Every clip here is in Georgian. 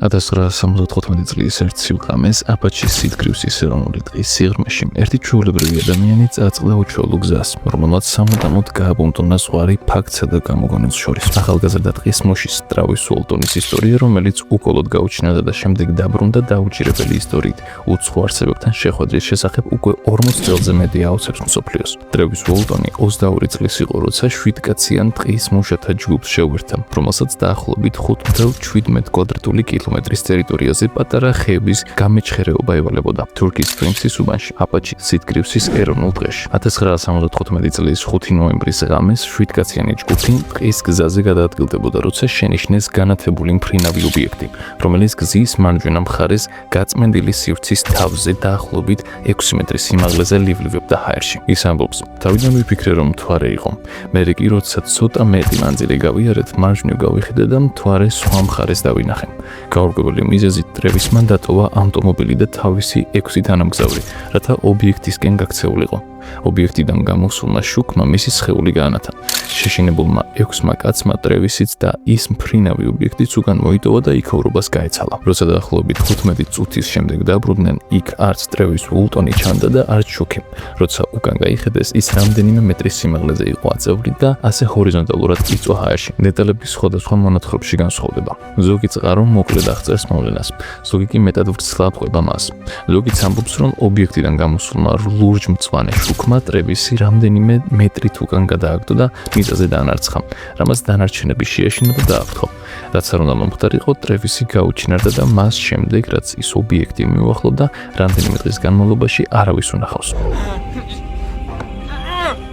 1975 წლის 1 სივრცეს აპაჩის სიდგრივსის ეროვნული დღის სიღრმეში ერთი ჩვეულებრივი ადამიანი წაწყდა უჩვეულო გზას, რომელმაც სამუდამოდ გააბუნტოვნა ზღვარი ფაქტსა და გამოგონილს შორის. ახალგაზრდა დღის მოშის ტრავის უოლტონის ისტორია, რომელიც უკოლოდ გაუჩინარდა და შემდეგ დაბრუნდა დაუჭირებელი ისტორიით უცხო არსებებთან შეხვედრის შესახებ უკვე 40 წელზე მეტი აუცებს მსოფლიოს. ტრევის უოლტონი 22 წლის იყო, როცა 7 კაციან ტყის მუშათა ჯგუფს შეუერთდა, რომელსაც დაახლოებით 5.17 კვადრატული კილომეტრის ტერიტორიაზე პატარა ხეების გამეჩხერეობა ევალებოდა თურქის სპრინგსის უბანში, აპაჩის სიდგრივსის ეროვნულ დღეში. 1975 წლის 5 ნოემბრის ღამეს 7 კაციანი ჯგუფი ტყის გზაზე გადაადგილდებოდა, როცა შენიშნეს განათებული მფრინავი ობიექტი, რომელიც გზის მარჯვენა მხარეს გაწმენდილი სივრცის თავზე დაახლოებით 6 მეტრის სიმაღლეზე ლივლივებდა ჰაერში. ის ამბობს, თავიდან ვიფიქრე, რომ მთვარე იყო. მერე კი როცა ცოტა მეტი მანძილი გავიარეთ, მარჯვნივ გავიხედე და მთვარე სხვა მხარეს დავინახე. გაურკვეველი მიზეზით ტრევისმა დატოვა ავტომობილი და თავისი 6 თანამგზავრი, რათა ობიექტისკენ გაქცეულიყო. ობიექტიდან გამოსულმა შუქმა მისი სხეული გაანათა. შეშინებულმა 6 კაცმა ტრევისიც და ის მფრინავი ობიექტიც უკან მოიტოვა და იქაურობას გაეცალა. როცა დაახლოებით 15 წუთის შემდეგ დაბრუნდნენ, იქ არც ტრევის უოლტონი ჩანდა და არც შუქი. როცა უკან გაიხედეს, ის რამდენიმე მეტრის სიმაღლეზე იყო აწეული და ასე ჰორიზონტალურად იწვა ჰაერში. დეტალები სხვადასხვა მონათხრობში განსხვავდება. ზოგი წყარო მოკლედ აღწერს მოვლენას, ზოგი კი მეტად ვრცლად ყვება მას. ზოგიც ამბობს, რომ ობიექტიდან გამოსულმა ლურჯმწვანე შუქმა ტრევისი რამდენიმე მეტრით უკან გადააგდო და მიწაზე დაანარცხა, რამაც დანარჩენები შეაშინა და დააფრთხო. რაც არ უნდა მომხდარიყო, ტრევისი გაუჩინარდა და მას შემდეგ, რაც ის ობიექტი მიუახლოვდა, რამდენიმე დღის განმავლობაში არავის უნახავს.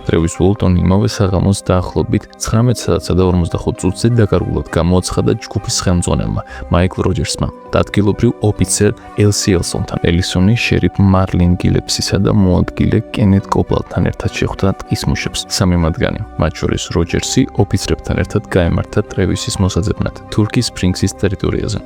ტრევის უოლტონი იმავე საღამოს დაახლოებით 19:45 წუთზე დაკარგულად გამოაცხადა ჯგუფის ხელმძღვანელმა მაიკლ როჯერსმა და ადგილობრივ ოფიცერ ელსი ელსონთან. ელისონი შერიფ მარლინ გილეპსისა და მოადგილე კენეთ კოპლალთან ერთად შეხვდა ტყის მუშებს. სამი მათგანი, მათ შორის როჯერსი, ოფიცრებთან ერთად გაემართა ტრევისის მოსაძებნად თურქის სპრინგსის ტერიტორიაზე.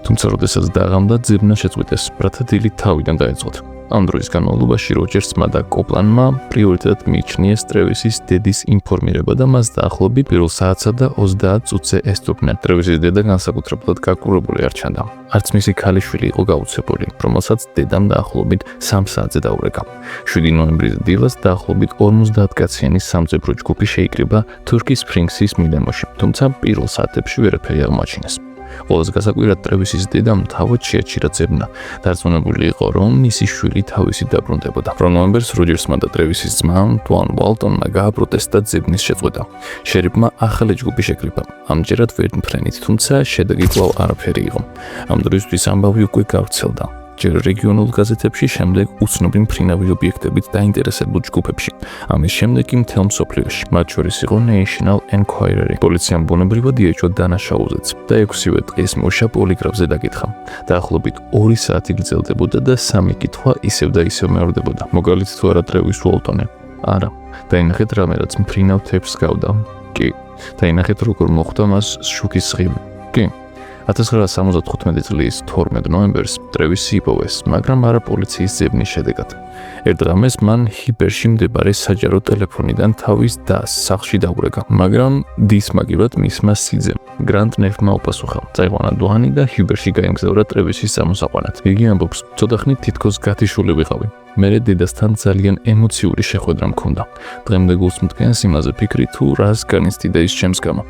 თუმცა როდესაც დაღამდა, ძებნა შეწყვიტეს, რათა დილით თავიდან დაეწყოთ. ამ დროის განმავლობაში როჯერსმა და კოპლანმა პრიორიტეტად მიიჩნიეს ტრევისის დედის ინფორმირება და მას დაახლოებით 1 საათსა და 30 წუთზე ესტუმრნენ. ტრევისის დედა განსაკუთრებულად გაკურებული არ ჩანდა. არც მისი ქალიშვილი იყო გაუცებული, რომელსაც დედამ დაახლოებით 3 საათზე დაურეკა. 7 ნოემბრის დილას დაახლოებით 50 კაციანი სამძებრო ჯგუფი შეიკრიბა თურქის სპრინგსის მიდამოში, თუმცა პირველ საათებში ვერაფერი აღმოაჩინეს. ყველაზე გასაკვირად, ტრევისის დედამ თავად შეაჩირა ძებნა. დარწმუნებული იყო, რომ მისი შვილი თავისით დაბრუნდებოდა. ნოემბერს როჯერსმა და ტრევისის ძმამ, დუან უოლტონმა გააპროტესტა ძებნის შეწყვეტა. შერიფმა ახალი ჯგუფი შეკრიბა, ამჯერად ვერტმფრენით, თუმცა შედეგი კვლავ არაფერი იყო. ამ დროისთვის ამბავი უკვე გავრცელდა. ჯერ რეგიონულ გაზეთებში, შემდეგ უცნობი მფრინავი ობიექტებით დაინტერესებულ ჯგუფებში. ამის შემდეგ კი მთელ მსოფლიოში, მათ შორის იყო National Enquirer. პოლიციამ ბუნებრივად იეჭვა დანაშაულზეც და 6-ვე დღის მუშა პოლიგრაფზე დაკითხა. დაახლოებით 2 საათი გრძელდებოდა და 3 კითხვა ისევ და ისევ მეორდებოდა. მოგალით თუ არა ტრევის უოლტონი? არა. დაინახეთ რამე, რაც მფრინავ თეფს გავდა? კი. დაინახეთ როგორ მოხვდა მას შუქის სხივი? კი. 1975 წლის 12 ნოემბერს ტრევისი იპოვეს, მაგრამ არა პოლიციის ძებნის შედეგად. ერთ დღეს მან ჰიპერში მდებარე საჯარო ტელეფონიდან თავის დას სახლში დაურეკა, მაგრამ დისმაგივრად მისმა სიძემ გრანტ ნეფმა უპასუხა. წაიყვანა დუანი და ჰიპერში გაემგზავრა ტრევისის სამოსაყვანად. იგი ამბობს, ცოტა ხნით თითქოს გათიშული ვიყავი. მერე დედასთან ძალიან ემოციური შეხვედრა მქონდა. დღემდე გულს მტკენს იმაზე ფიქრი, თუ რას განიცდიდა ის ჩემს გამო.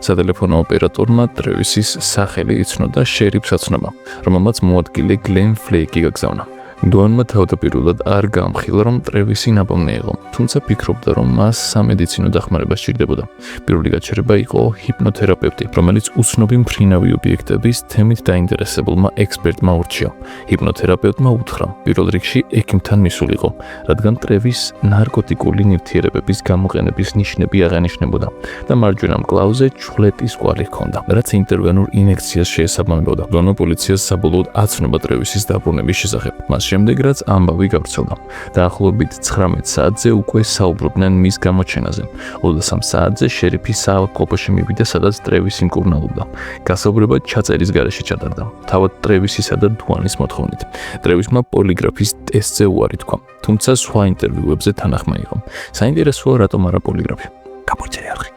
სატელეფონო ოპერატორმა ტრევისის სახელი იცნო და შერიფს აცნობა, რომელმაც მოადგილე გლენ ფლეიკი გაგზავნა. დუანმა თავდაპირველად არ გამხილა, რომ ტრევისი ნაპოვნი იყო, თუმცა ფიქრობდა, რომ მას სამედიცინო დახმარება სჭირდებოდა. პირველი გაჩერება იყო ჰიპნოთერაპევტი, რომელიც უცნობი მფრინავი ობიექტების თემით დაინტერესებულმა ექსპერტმა ურჩია. ჰიპნოთერაპევტმა უთხრა, პირველ რიგში ექიმთან მისულიყო, რადგან ტრევის ნარკოტიკული ნივთიერებების გამოყენების ნიშნები აღენიშნებოდა და მარჯვენა მკლავზე ჩხლეტის კვალი ჰქონდა, რაც ინტერვენულ ინექციას შეესაბამებოდა. დუანმა პოლიციას საბოლოოდ აცნობა ტრევისის დაბრუნების შესახებ. შემდეგ რაც ამბავი გავრცელდა. დაახლოებით 19 საათზე უკვე საუბრობდნენ მის გამოჩენაზე. 23 საათზე შერიფი საავადმყოფოში მივიდა, სადაც ტრევისი მკურნალობდა. გასაუბრება ჩაწერის გარეშე ჩატარდა, თავად ტრევისისა და დუანის მოთხოვნით. ტრევისმა პოლიგრაფის ტესტზე უარი თქვა, თუმცა სხვა ინტერვიუებზე თანახმა იყო. საინტერესოა, რატომ არა პოლიგრაფი? გამოიწერე არხი.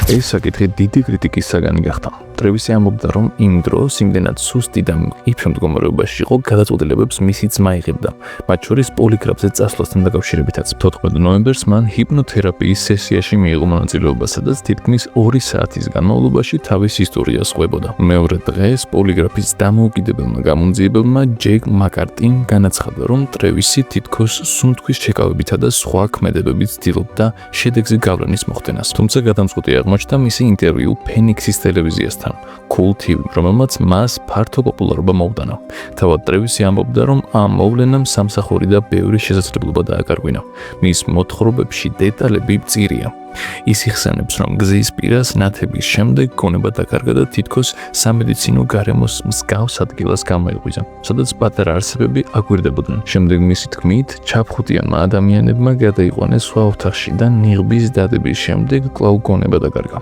ეს საკითხი დიდი კრიტიკის საგანი გახდა. ტრევისი ამბობდა, რომ იმ დროს იმდენად სუსტი და მყიფე მდგომარეობაში იყო, გადაწყვეტილებებს მისი ძმა იღებდა, მათ შორის პოლიგრაფზე წასვლასთან დაკავშირებითაც. 14 ნოემბერს მან ჰიპნოთერაპიის სესიაში მიიღო მონაწილეობა, სადაც თითქმის 2 საათის განმავლობაში თავის ისტორიას ყვებოდა. მეორე დღეს პოლიგრაფის დამოუკიდებელმა გამომძიებელმა ჯეკ მაკარტიმ განაცხადა, რომ ტრევისი თითქოს სუნთქვის შეკავებითა და სხვა ქმედებებით ცდილობდა შედეგზე გავლენის მოხდენას. თუმცა გადამწყვეტი აღმოჩნდა მისი ინტერვიუ ფენიქსის ტელევიზიასთან, Cool TV, რომელმაც მას ფართო პოპულარობა მოუტანა. თავად ტრევისი ამბობდა, რომ ამ მოვლენამ სამსახური და ბევრი შესაძლებლობა დააკარგვინა. მის მოთხრობებში დეტალები მწირია. ის იხსენებს, რომ გზის პირას ნათების შემდეგ გონება დაკარგა და თითქოს სამედიცინო გარემოს მსგავს ადგილას გამოიღვიძა, სადაც პატარა არსებები აკვირდებოდნენ. შემდეგ მისი თქმით, ჩაფხუტიანმა ადამიანებმა გადაიყვანეს სხვა ოთახში და ნიღბის დადების შემდეგ კვლავ გონება დაკარგა.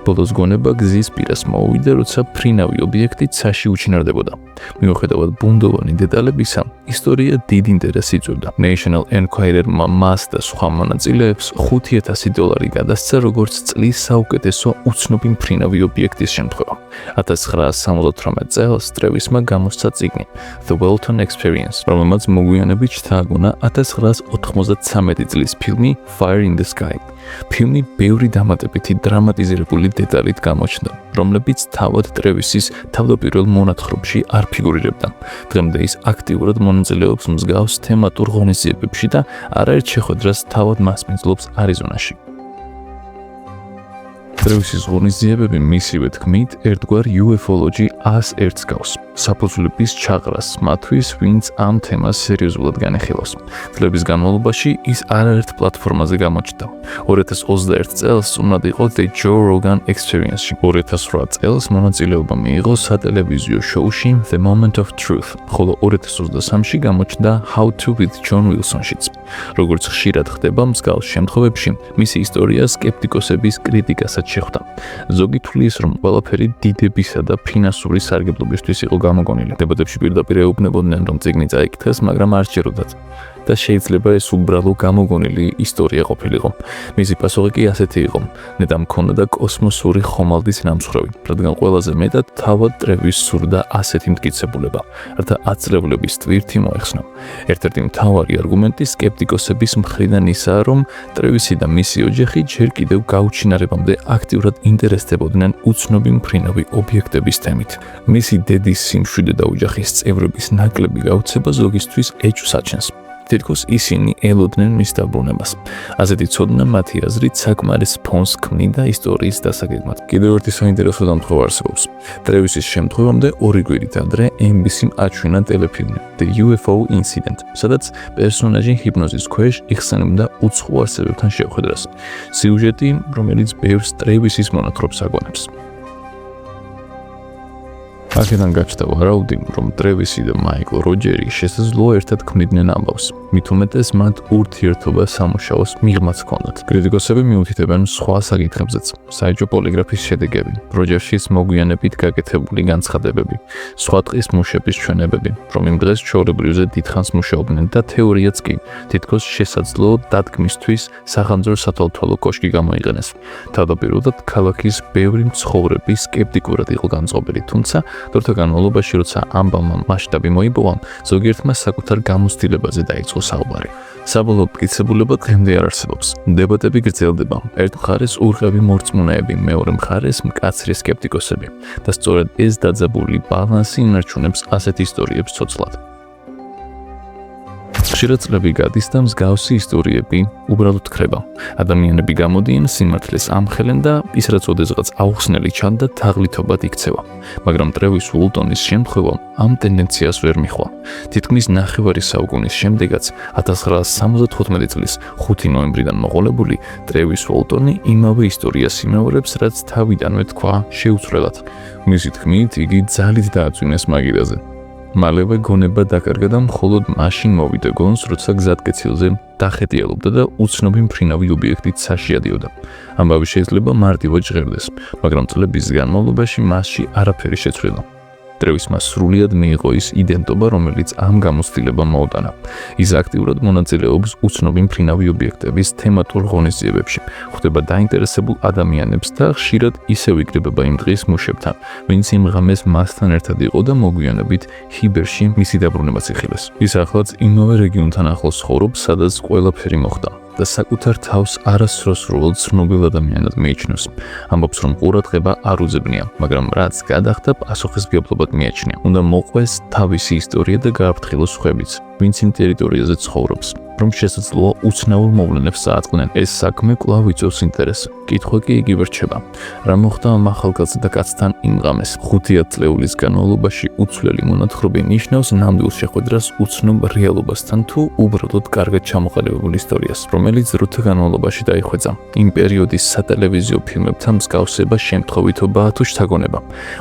ბოლოს გონება გზის პირას მოუვიდა, როცა ფრინავი ობიექტი ცაში უჩინარდებოდა. მიუხედავად ბუნდოვანი დეტალებისა, ისტორია დიდ ინტერესს იწვევდა. National Enquirer-მა მას და სხვა მონაწილეებს $5,000 გადასცა, როგორც წლის საუკეთესო უცნობი მფრინავი ობიექტის შემთხვევა. 1978 წელს ტრევისმა გამოსცა წიგნი The Welton Experience, რომელმაც მოგვიანებით შთააგონა 1993 წლის ფილმი Fire in the Sky. ფილმი ბევრი დამატებითი დრამატიზირებული დეტალით გამოჩნდა, რომლებიც თავად ტრევისის თავდაპირველ მონათხრობში არ ფიგურირებდა. დღემდე ის აქტიურად მონაწილეობს მსგავს თემატურ ღონისძიებებში და არაერთ შეხვედრას თავად მასპინძლობს არიზონაში. ტრევისის ღონისძიებები მისივე თქმით ერთგვარ UFO-ლოჯი 101 გავს, საფუძვლების ჩაყრას მათთვის, ვინც ამ თემას სერიოზულად განეხილავს. წლების განმავლობაში ის არაერთ პლატფორმაზე გამოჩნდა. 2021 წელს უნად იყო The Joe Rogan Experience-ში. 2008 წელს მონაწილეობა მიიღო სატელევიზიო შოუში The Moment of Truth, ხოლო 2023-ში გამოჩნდა How to with John Wilson-შიც. როგორც ხშირად ხდება მსგავს შემთხვევებში, მისი ისტორია სკეპტიკოსების კრიტიკასაც შეხვდა. ზოგი თვლის, რომ ყველაფერი დიდებისა და ფინანსური სარგებლობისთვის იყო გამოგონილი. დებატებში პირდაპირ ეუბნებოდნენ, რომ წიგნი წაიკითხეს, მაგრამ არ სჯეროდათ და შეიძლება ეს უბრალო გამოგონილი ისტორია ყოფილიყო. მისი პასუხი კი ასეთი იყო: ნეტა მქონდა და კოსმოსური ხომალდის ნამსხვრევი, რადგან ყველაზე მეტად თავად ტრევის სურდა ასეთი მტკიცებულება, რათა აწლევლების ტვირთი მოეხსნა. ერთ-ერთი მთავარი არგუმენტი სკეპტიკოსების მხრიდან ისაა, რომ ტრევისი და მისი ოჯახი ჯერ კიდევ გაუჩინარებამდე აქტიურად ინტერესდებოდნენ უცნობი მფრინავი ობიექტების თემით. მისი დედის სიმშვიდე და ოჯახის წევრების ნაკლები გაუცება ზოგისთვის ეჭვს აჩენს. თითქოს ისინი ელოდნენ მის დაბრუნებას. ასეთი ცოდნა მათი აზრით საკმარის ფონს ქმნიდა ისტორიის დასაგეგმად. კიდევ ერთი საინტერესო დამთხოვა არსებობს. ტრევისის შემთხვევამდე 2 კვირით ადრე NBC-მ აჩვენა ტელეფილმი The UFO Incident, სადაც პერსონაჟი ჰიპნოზის ქვეშ იხსენებდა უცხო არსებებთან შეხვედრას. სიუჟეტი, რომელიც ბევრს ტრევისის მონათხრობს აგვანებს. აქედან გაჩნდა ვარაუდი, რომ ტრევისი და მაიკლ როჯერი შესაძლოა ერთად ქმნიდნენ ამბავს. მით უმეტეს მათ ურთიერთობა სამუშაოს მიღმაც ჰქონდათ. კრიტიკოსები მიუთითებენ სხვა საკითხებზეც: საეჭვო პოლიგრაფის შედეგები, როჯერშის მოგვიანებით გაკეთებული განცხადებები, სხვა ტყის მუშების ჩვენებები, რომ იმ დღეს ჩვეულებრივზე დიდხანს მუშაობდნენ და თეორიაც კი, თითქოს შესაძლოა დადგმისთვის სახანძრო სათვალთვალო კოშკი გამოიყენეს. თავდაპირველად ქალაქის ბევრი მცხოვრები სკეპტიკურად იყო განწყობილი, თუმცა დროთა განმავლობაში, როცა ამბავმა მასშტაბი მოიპოვა, ზოგიერთმა საკუთარ გამოცდილებაზე დაიწყო საუბარი. საბოლოო მტკიცებულება დღემდე არ არსებობს. დებატები გრძელდება. ერთ მხარეს ურყევი მორწმუნეები, მეორე მხარეს მკაცრი სკეპტიკოსები და სწორედ ეს დაძაბული ბალანსი ინარჩუნებს ასეთ ისტორიებს ცოცხლად. ხშირად წლები გადის და მსგავსი ისტორიები უბრალოდ ხრება. ადამიანები გამოდიან, სიმართლეს ამხელენ და ის რაც ოდესღაც აუხსნელი ჩანდა, თაღლითობად იქცევა. მაგრამ ტრევის უოლტონის შემთხვევა ამ ტენდენციას ვერ მიჰყვა. თითქმის ნახევარი საუკუნის შემდეგაც 1975 წლის 5 ნოემბრიდან მოყოლებული ტრევის უოლტონი იმავე ისტორიას იმეორებს, რაც თავიდანვე თქვა შეუცვლელად. მისი თქმით, იგი ძალით დააწვინეს მაგიდაზე. მალევე გონება დაკარგა და მხოლოდ მაშინ მოვიდა გონს, როცა გზატკეცილზე დახეტიალობდა და უცნობი მფრინავი ობიექტით საში ადიოდა. ამბავი შეიძლება მარტივად ჟღერდეს, მაგრამ წლების განმავლობაში მასში არაფერი შეცვლილა. ტრევისმა სრულიად მიიღო ის იდენტობა, რომელიც ამ გამოცდილებამ მოუტანა. ის აქტიურად მონაწილეობს უცნობი მფრინავი ობიექტების თემატურ ღონისძიებებში, ხვდება დაინტერესებულ ადამიანებს და ხშირად ისევ იკრიბება იმ დღის მუშებთან, ვინც იმ ღამეს მასთან ერთად იყო და მოგვიანებით ჰიბერში მისი დაბრუნებას იხილეს. ის ახლაც იმავე რეგიონთან ახლოს ცხოვრობს, სადაც ყველაფერი მოხდა და საკუთარ თავს არასრულ ცნობილ ადამიანად მიიჩნევს. ამბობს, რომ ყურადღება არ უძებნია, მაგრამ რაც გადახდა, პასუხისმგებლობად მიაჩნია. უნდა მოყვეს თავისი ისტორია და გააფრთხილოს სხვებიც, ვინც იმ ტერიტორიაზე ცხოვრობს, რომ შესაძლოა უცნაურ მოვლენებს წააწყდნენ. ეს საქმე კვლავ იწვევს ინტერესს. კითხვა კი იგივე რჩება. რა მოხდა ამ ახალგაზრდა კაცთან იმ ღამეს? 5 წლეულის განმავლობაში უცვლელი მონათხრობი ნიშნავს ნამდვილ შეხვედრას უცნობ რეალობასთან თუ უბრალოდ კარგად ჩამოყალიბებულ ისტორიას, რომელიც დროთა განმავლობაში დაიხვეწა. იმ პერიოდის სატელევიზიო ფილმებთან მსგავსება შემთხვევითობაა თუ შთაგონება.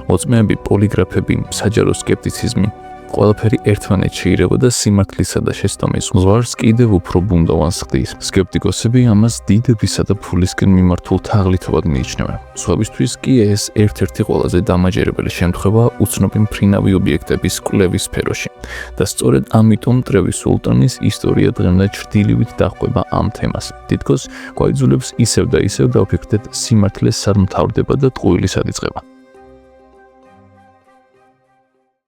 მოწმეები, პოლიგრაფები, საჯარო სკეპტიციზმი ყველაფერი ერთმანეთში ირევოდა სიმართლისა და შეცდომის ზღვარს კიდევ უფრო ბუნდოვანს ხდის. სკეპტიკოსები ამას დიდებისა და ფულისკენ მიმართულ თაღლითობად მიიჩნევენ. სხვებისთვის კი ეს ერთ-ერთი ყველაზე დამაჯერებელი შემთხვევაა უცნობი მფრინავი ობიექტების კვლევის სფეროში. და სწორედ ამიტომ ტრევის სულტანის ისტორია დღემდე ჩრდილივით დაჰყვება ამ თემას. თითქოს გვაიძულებს ისევ და ისევ დავფიქრდეთ სიმართლე სად მთავრდება და ტყუილი სად იწყება.